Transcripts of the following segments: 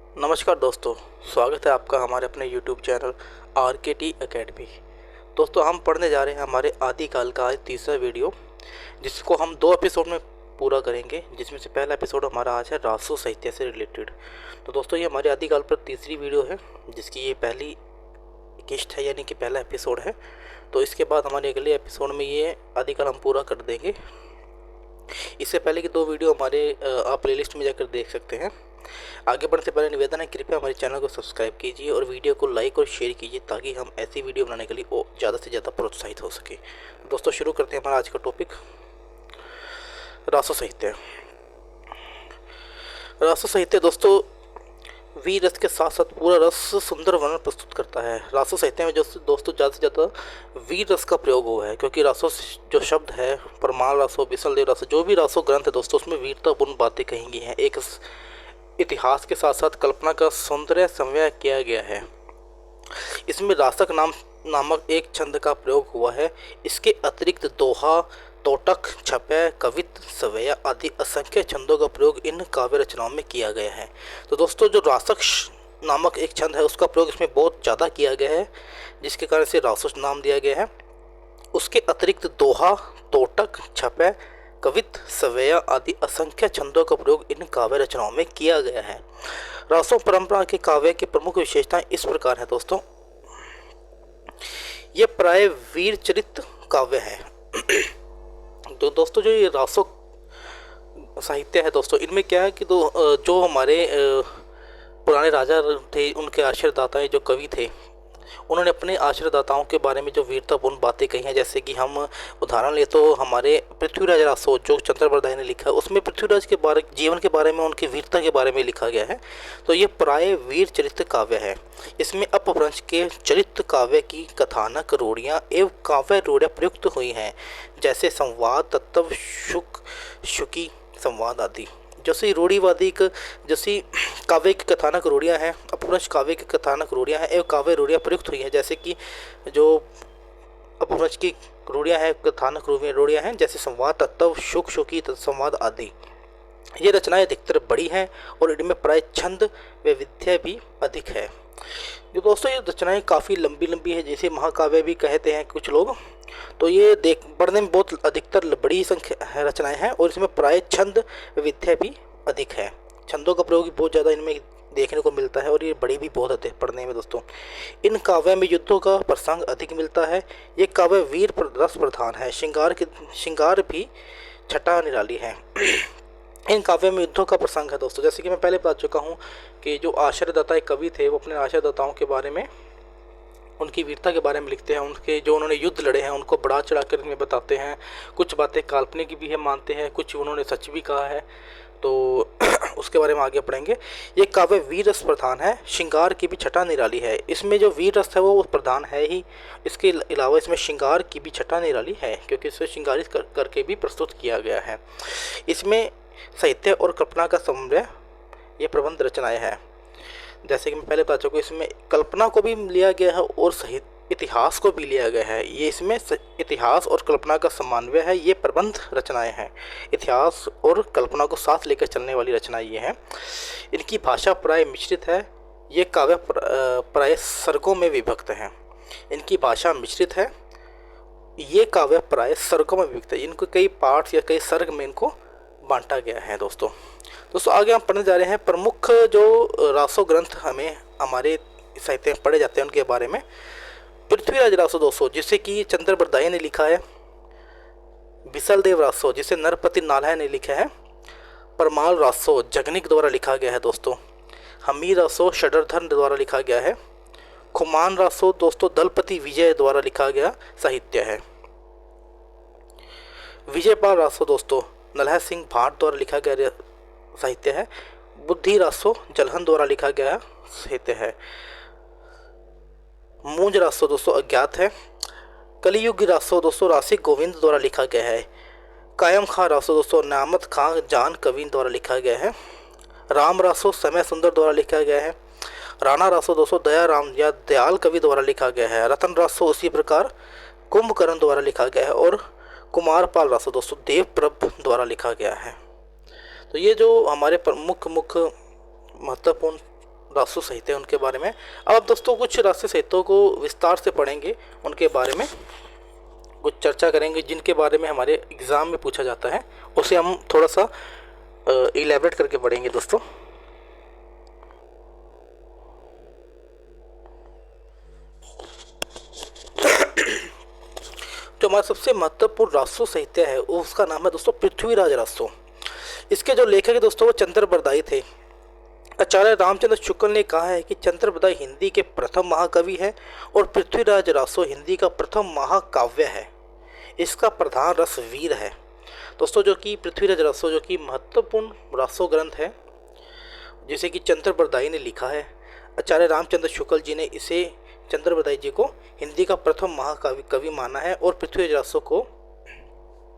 नमस्कार दोस्तों, स्वागत है आपका हमारे अपने YouTube चैनल RKT एकेडमी। दोस्तों, हम पढ़ने जा रहे हैं हमारे आदिकाल का आज तीसरा वीडियो, जिसको हम 2 एपिसोड में पूरा करेंगे। जिसमें से पहला एपिसोड हमारा आज है रासो साहित्य से रिलेटेड। तो दोस्तों, ये हमारे आदिकाल पर तीसरी वीडियो है, जिसकी ये पहली किस्त है, यानी कि पहला एपिसोड है। तो इसके बाद हमारे अगले एपिसोड में ये आदिकाल हम पूरा कर देंगे। इससे पहले की 2 वीडियो हमारे आप प्लेलिस्ट में जाकर देख सकते हैं। आगे बढ़ने से पहले निवेदन है, कृपया हमारे चैनल को सब्सक्राइब कीजिए और वीडियो को लाइक और शेयर कीजिए, ताकि हम ऐसी वीडियो बनाने के लिए ज़्यादा से ज़्यादा प्रोत्साहित हो सके। दोस्तों, शुरू करते हैं हमारा आज का टॉपिक, रासो साहित्य। रासो साहित्य दोस्तों वीर रस के साथ साथ पूरा रस सुंदर वर्णन प्रस्तुत करता है। रासो साहित्य में जो दोस्तों ज़्यादा से ज़्यादा वीर रस का प्रयोग हुआ है, क्योंकि रासो जो शब्द है, परमाल रासो, बिसलदेव रासो, जो भी रासो ग्रंथ है दोस्तों, उसमें वीरतापूर्ण बातें कही गई हैं। एक इतिहास के साथ साथ कल्पना का सौंदर्य संव्यय किया गया है। इसमें रासक नामक एक छंद का प्रयोग हुआ है। इसके अतिरिक्त दोहा, तोटक, छपै, कवित, सवैया आदि असंख्य छंदों का प्रयोग इन काव्य रचनाओं में किया गया है। तो दोस्तों, जो रासक नामक एक छंद है, उसका प्रयोग इसमें बहुत ज़्यादा किया गया है, जिसके कारण से रासो नाम दिया गया है। उसके अतिरिक्त दोहा, तोटक, छपै, कवित, सवैया आदि असंख्य छंदों का प्रयोग इन काव्य रचनाओं में किया गया है। रासो परंपरा के काव्य की प्रमुख विशेषताएं इस प्रकार है दोस्तों। ये प्राय वीर चरित काव्य है। तो दोस्तों, जो ये रासो साहित्य है दोस्तों, इनमें क्या है कि जो हमारे पुराने राजा थे, उनके आश्रयदाता जो कवि थे, उन्होंने अपने आश्रयदाताओं के बारे में जो वीरतापूर्ण बातें कही हैं। जैसे कि हम उदाहरण ले तो हमारे पृथ्वीराज रासो जो चंद्रबरदाई ने लिखा है, उसमें पृथ्वीराज के जीवन के बारे में, उनकी वीरता के बारे में लिखा गया है। तो ये प्राय वीर चरित्र काव्य है। इसमें अपभ्रंश के चरित्र काव्य की कथानक रूढ़ियाँ एवं काव्य रूढ़ियाँ प्रयुक्त हुई हैं, जैसे संवाद, तत्व, शुकी संवाद आदि। जैसे रूढ़िवादी जैसी काव्य की कथानक रूढ़ियाँ हैं, अपभ्रंश काव्य की कथानक रूढ़ियाँ हैं एवं काव्य रूढ़ियाँ प्रयुक्त हुई हैं। जैसे कि जो अपभ्रंश की रूढ़ियाँ हैं, कथानक रूढ़ियाँ हैं, जैसे संवाद, तत्व, शुकी संवाद आदि। ये रचनाएं अधिकतर बड़ी हैं और इनमें प्राय छंद व विद्या भी अधिक है। जो दोस्तों, ये रचनाएं काफ़ी लंबी लंबी है, जैसे महाकाव्य भी कहते हैं कुछ लोग। तो ये पढ़ने में बहुत अधिकतर बड़ी संख्या रचनाएं हैं और इसमें प्राय छंद विद्या भी अधिक है। छंदों का प्रयोग भी बहुत ज़्यादा इनमें देखने को मिलता है और ये बड़ी भी बहुत अधिक पढ़ने में दोस्तों। इन काव्य में युद्धों का प्रसंग अधिक मिलता है। ये काव्य वीर रस प्रधान है। श्रृंगार भी छटा निराली है। इन काव्य में युद्धों का प्रसंग है दोस्तों। जैसे कि मैं पहले बता चुका हूँ कि जो आश्रयदाता कवि थे, वो अपने आश्रयदाताओं के बारे में, उनकी वीरता के बारे में लिखते हैं। उनके जो उन्होंने युद्ध लड़े हैं, उनको बढ़ा चढ़ा कर इनमें बताते हैं। कुछ बातें काल्पनिक भी है मानते हैं, कुछ उन्होंने सच भी कहा है। तो उसके बारे में आगे पढ़ेंगे। ये काव्य वीर रस प्रधान है, श्रृंगार की भी छटा निराली है। इसमें जो वीर रस है वो प्रधान है ही, इसके अलावा इसमें श्रृंगार की भी छटा निराली है, क्योंकि इसे श्रृंगारित करके भी प्रस्तुत किया गया है। इसमें साहित्य और कल्पना का समन्वय ये प्रबंध रचनाएं हैं। जैसे कि मैं पहले बता चुका हूँ, इसमें कल्पना को भी लिया गया है और इतिहास को भी लिया गया है। ये इसमें इतिहास और कल्पना का समन्वय है। ये प्रबंध रचनाएं हैं। इतिहास और कल्पना को साथ लेकर चलने वाली रचनाएं ये हैं। इनकी भाषा प्राय मिश्रित है। ये काव्य प्राय सर्गों में विभक्त हैं। इनकी भाषा मिश्रित है। ये काव्य प्राय सर्गों में विभक्त है। इनको कई पार्ट या कई सर्ग में इनको बांटा गया है दोस्तों। आगे हम पढ़ने जा रहे हैं प्रमुख जो रासो ग्रंथ हमें हमारे साहित्य में पढ़े जाते हैं, उनके बारे में। पृथ्वीराज रासो दोस्तों, जिसे कि चंद्रबरदाई ने लिखा है। बिसलदेव रासो, जिसे नरपति नालाय ने लिखा है। परमाल रासो जगनिक द्वारा लिखा गया है दोस्तों। हमीर रासो षडर्धन द्वारा लिखा गया है। खुमान रासो दोस्तों दलपति विजय द्वारा लिखा गया साहित्य है। विजयपाल रासो दोस्तों नल्हा सिंह भाट द्वारा लिखा गया साहित्य है। बुद्धि रासो जलहन द्वारा लिखा गया साहित्य है। मूंज रासो दोस्तों अज्ञात है। कलियुग रासो दोस्तों रासिक गोविंद द्वारा लिखा गया है। कायम खां रासो दोस्तों नामत खां जान कविन द्वारा लिखा गया है। राम रासो समय सुंदर द्वारा लिखा गया है। राणा रासो दोस्तों दया राम या दयाल कवि द्वारा लिखा गया है। रतन रासो उसी प्रकार कुंभकर्ण द्वारा लिखा गया है। और कुमारपाल रासो दोस्तों देवप्रभ द्वारा लिखा गया है। तो ये जो हमारे प्रमुख महत्वपूर्ण रासो साहित्य उनके बारे में। अब दोस्तों कुछ रासो साहित्यों को विस्तार से पढ़ेंगे, उनके बारे में कुछ चर्चा करेंगे जिनके बारे में हमारे एग्ज़ाम में पूछा जाता है, उसे हम थोड़ा सा इलेबरेट करके पढ़ेंगे दोस्तों। जो हमारा सबसे महत्वपूर्ण रासो साहित्य है उसका नाम है दोस्तों पृथ्वीराज रासो। इसके जो लेखक है दोस्तों वो चंद्र बरदाई थे। आचार्य रामचंद्र शुक्ल ने कहा है कि चंद्र बरदाई हिंदी के प्रथम महाकवि है और पृथ्वीराज रासो हिंदी का प्रथम महाकाव्य है। इसका प्रधान रस वीर है दोस्तों। जो कि पृथ्वीराज रासो जो कि महत्वपूर्ण रासो ग्रंथ है जिसे कि चंद्र बरदाई ने लिखा है। आचार्य रामचंद्र शुक्ल जी ने इसे चंद्र बरदाई जी को हिंदी का प्रथम महाकवि माना है और पृथ्वीराज रासो को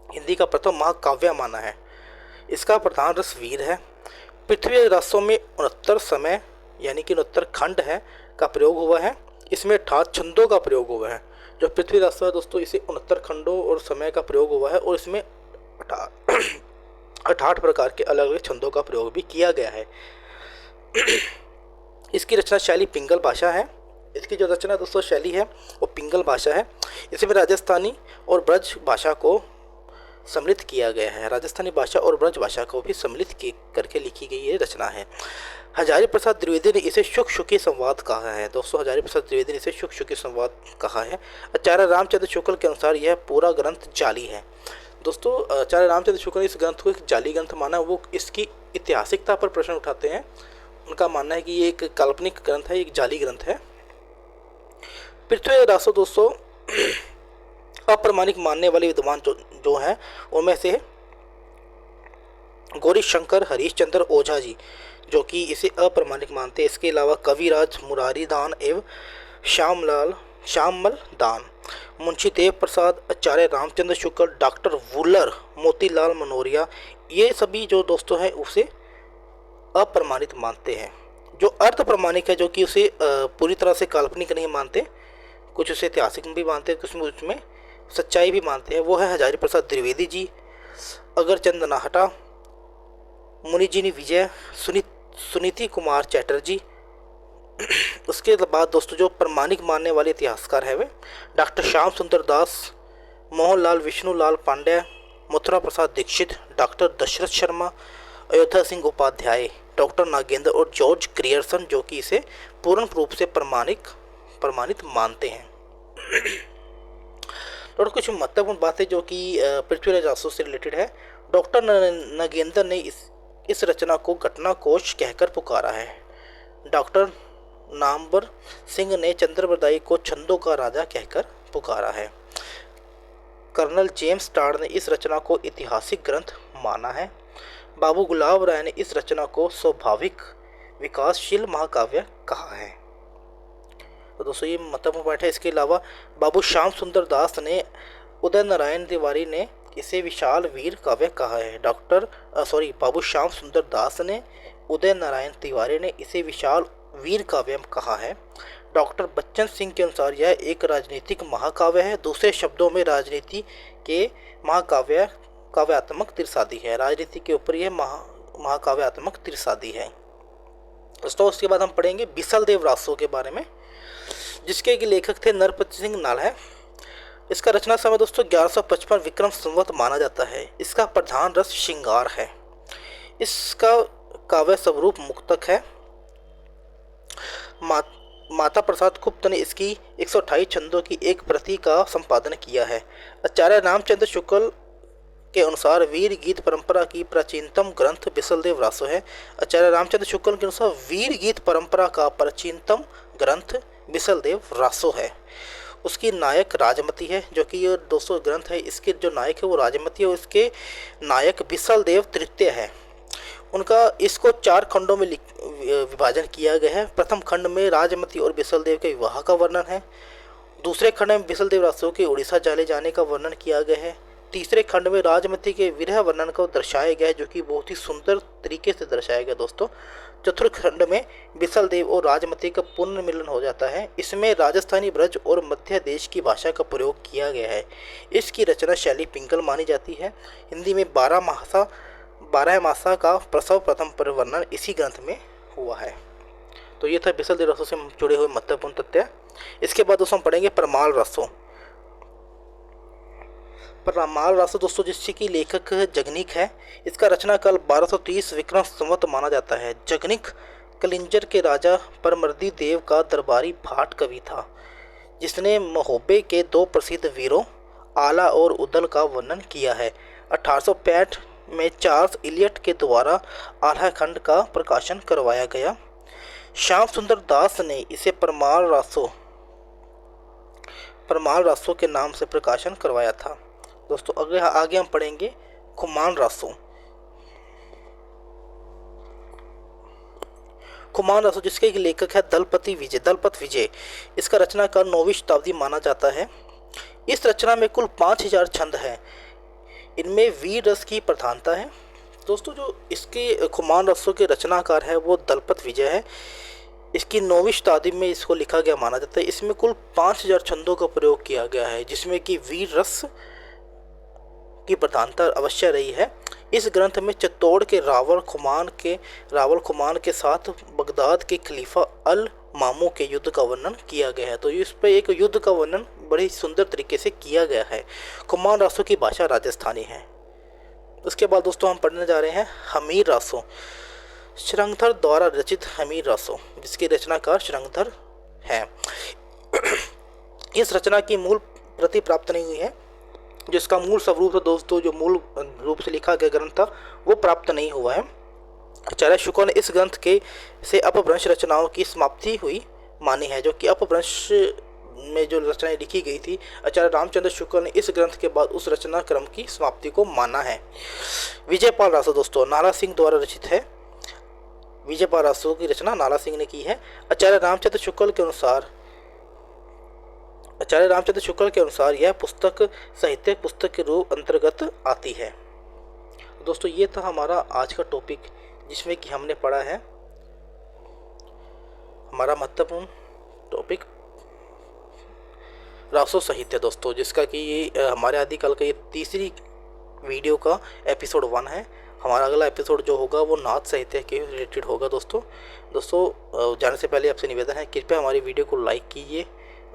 हिंदी का प्रथम महाकाव्य माना है। इसका प्रधान रस वीर है। पृथ्वीराज रासो में 69 समय यानी कि 69 खंड है का प्रयोग हुआ है। इसमें 68 छंदों का प्रयोग हुआ है। जो पृथ्वीराज रासो है दोस्तों इसे 69 खंडों और समय का प्रयोग हुआ है और इसमें 68 प्रकार के अलग अलग छंदों का प्रयोग भी किया गया है। इसकी रचना शैली पिंगल भाषा है। इसकी जो रचना दोस्तों शैली है वो पिंगल भाषा है। इसमें राजस्थानी और ब्रज भाषा को सम्मिलित किया गया है। राजस्थानी भाषा और ब्रज भाषा को भी सम्मिलित करके लिखी गई ये रचना है। हजारी प्रसाद द्विवेदी ने इसे शुक शुकी संवाद कहा है दोस्तों। हजारी प्रसाद द्विवेदी ने इसे शुक शुकी संवाद कहा है। आचार्य रामचंद्र शुक्ल के अनुसार यह पूरा ग्रंथ जाली है दोस्तों। आचार्य रामचंद्र शुक्ल ने इस ग्रंथ को एक जाली ग्रंथ माना। वो इसकी ऐतिहासिकता पर प्रश्न उठाते हैं। उनका मानना है कि ये एक काल्पनिक ग्रंथ है, एक जाली ग्रंथ है। पृथ्वीराज रासो दोस्तों अप्रमाणिक मानने वाले विद्वान जो हैं उनमें से गौरी शंकर हरीशचंद्र ओझा जी जो कि इसे अप्रमाणिक मानते हैं। इसके अलावा कविराज मुरारी दान एवं श्यामल दान, मुंशी देव प्रसाद, आचार्य रामचंद्र शुक्ल, डॉक्टर वुलर, मोतीलाल मनोरिया, ये सभी जो दोस्तों हैं उसे अप्रमाणित मानते हैं। जो अर्थ प्रमाणिक है जो कि उसे पूरी तरह से काल्पनिक नहीं मानते, कुछ उसे ऐतिहासिक भी मानते हैं, कुछ उसमें सच्चाई भी मानते हैं, वो है हजारी प्रसाद द्विवेदी जी, अगरचंद नाहटा, मुनिजिनी विजय, सुनीति कुमार चैटर्जी। उसके बाद दोस्तों जो प्रमाणिक मानने वाले इतिहासकार है वे डॉक्टर श्याम सुंदर दास, मोहनलाल विष्णुलाल पांड्या, मथुरा प्रसाद दीक्षित, डॉक्टर दशरथ शर्मा, अयोध्या सिंह उपाध्याय, डॉक्टर नागेंद्र और जॉर्ज ग्रियर्सन जो कि इसे पूर्ण रूप से प्रमाणित मानते हैं। और कुछ महत्वपूर्ण बातें जो कि पृथ्वीराज रासो से रिलेटेड है। डॉक्टर नागेंद्र ने इस रचना को घटना कोश कहकर पुकारा है। डॉक्टर नामवर सिंह ने चंद्र बरदाई को छंदों का राजा कहकर पुकारा है। कर्नल जेम्स टाड ने इस रचना को ऐतिहासिक ग्रंथ माना है। बाबू गुलाब राय ने इस रचना को स्वाभाविक विकासशील महाकाव्य कहा है। तो दोस्तों ये महत्वपूर्ण पॉइंट है। इसके अलावा बाबू श्याम सुंदर दास ने, उदय नारायण तिवारी ने इसे विशाल वीर काव्य कहा है। बाबू श्याम सुंदर दास ने, उदय नारायण तिवारी ने इसे विशाल वीर काव्य कहा है। डॉक्टर बच्चन सिंह के अनुसार यह एक राजनीतिक महाकाव्य है। दूसरे शब्दों में राजनीति के काव्यात्मक तिरसादी है। राजनीति के ऊपर यह महाकाव्यात्मक तिरसादी है दोस्तों। उसके बाद हम पढ़ेंगे बिसल देव रासो के बारे में जिसके लेखक थे नरपति सिंह नाल। इसका रचना समय दोस्तों 1155 विक्रम संवत माना जाता है। इसका प्रधान रस श्रृंगार है। इसका काव्य स्वरूप मुक्तक है। माता प्रसाद गुप्त ने इसकी 128 छंदों की एक प्रति का संपादन किया है। आचार्य रामचंद्र शुक्ल के अनुसार वीर गीत परंपरा की प्राचीनतम ग्रंथ बिसलदेव रासो है। आचार्य रामचंद्र शुक्ल के अनुसार वीर गीत परंपरा का प्राचीनतम ग्रंथ बिसलदेव रासो है। उसकी नायक राजमती है जो कि ये 200 ग्रंथ है। इसके जो नायक है वो राजमती है और इसके नायक बिसलदेव तृतीय है। उनका इसको 4 खंडों में विभाजन किया गया है। प्रथम खंड में राजमती और बिसलदेव के विवाह का वर्णन है। दूसरे खंड में बिसलदेव रासो के उड़ीसा चले जाने का वर्णन किया गया है। तीसरे खंड में राजमती के विरह वर्णन को दर्शाया गया है जो कि बहुत ही सुंदर तरीके से दर्शाया गया दोस्तों। चतुर्थ खंड में बिसलदेव और राजमती का पुनर्मिलन हो जाता है। इसमें राजस्थानी ब्रज और मध्य देश की भाषा का प्रयोग किया गया है। इसकी रचना शैली पिंगल मानी जाती है। हिंदी में 12 मासा का प्रसव प्रथम परिवर्णन इसी ग्रंथ में हुआ है। तो ये था बिसल रसों से जुड़े हुए महत्वपूर्ण तथ्य। इसके बाद दोस्तों हम पढ़ेंगे परमाल रसों। परमाल रसों दोस्तों जिसकी लेखक जगनिक है, इसका रचना काल 1230 विक्रम संवत माना जाता है। जगनिक कलिंजर के राजा परमर्दी देव का दरबारी भाट कवि था, जिसने महोबे के दो प्रसिद्ध वीरों आला और उदल का वर्णन किया है। 1865 में चार्ल्स इलियट के द्वारा आला खंड का प्रकाशन करवाया गया। श्याम सुंदर दास ने इसे परमाल रासों के नाम से प्रकाशन करवाया था। दोस्तों आगे हम पढ़ेंगे खुमान रासों। खुमान रासों जिसके एक लेखक है दलपत विजय। इसका रचना काल 9वीं शताब्दी माना जाता है। इस रचना में कुल 5000 छंद हैं। इनमें वीर रस की प्रधानता है। दोस्तों जो इसके खुमान रसों के रचनाकार है वो दलपत विजय है। इसकी 9वीं शताब्दी में इसको लिखा गया माना जाता है। इसमें कुल 5000 छंदों का प्रयोग किया गया है, जिसमें कि वीर रस की प्रधानता अवश्य रही है। इस ग्रंथ में चित्तौड़ के रावल खुमान के साथ बगदाद के खलीफा अल मामू के युद्ध का वर्णन किया गया है। तो इस पर एक युद्ध का वर्णन बड़े सुंदर तरीके से किया गया है। खुमान रासों की भाषा राजस्थानी है। उसके बाद दोस्तों हम पढ़ने जा रहे हैं हमीर रासों। श्रृंगधर द्वारा रचित हमीर रासों, जिसकी रचनाकार श्रृंगधर है। इस रचना की मूल प्रति प्राप्त नहीं हुई है। जिसका मूल स्वरूप है दोस्तों, जो मूल रूप से लिखा गया ग्रंथ था वो प्राप्त नहीं हुआ है। आचार्य शुक्ल ने इस ग्रंथ के से अपभ्रंश रचनाओं की समाप्ति हुई मानी है। जो कि अपभ्रंश में जो रचनाएं लिखी गई थी, आचार्य रामचंद्र शुक्ल ने इस ग्रंथ के बाद उस रचना क्रम की समाप्ति को माना है। विजयपाल रासो दोस्तों नाला सिंह द्वारा रचित है। विजयपाल रासो की रचना नाला सिंह ने की है। आचार्य रामचंद्र शुक्ल के अनुसार यह पुस्तक साहित्यिक पुस्तक के रूप अंतर्गत आती है। दोस्तों ये था हमारा आज का टॉपिक, जिसमें कि हमने पढ़ा है हमारा महत्वपूर्ण टॉपिक रासो साहित्य दोस्तों, जिसका कि ये हमारे आदिकाल का ये तीसरी वीडियो का एपिसोड 1 है। हमारा अगला एपिसोड जो होगा वो नाथ साहित्य के रिलेटेड होगा। दोस्तों जाने से पहले आपसे निवेदन है, कृपया हमारी वीडियो को लाइक कीजिए,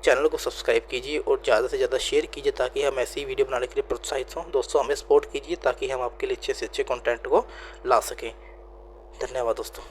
चैनल को सब्सक्राइब कीजिए और ज़्यादा से ज़्यादा शेयर कीजिए, ताकि हम ऐसी वीडियो बनाने के लिए प्रोत्साहित हों। दोस्तों हमें सपोर्ट कीजिए ताकि हम आपके लिए अच्छे से अच्छे कंटेंट को ला सकें। धन्यवाद दोस्तों।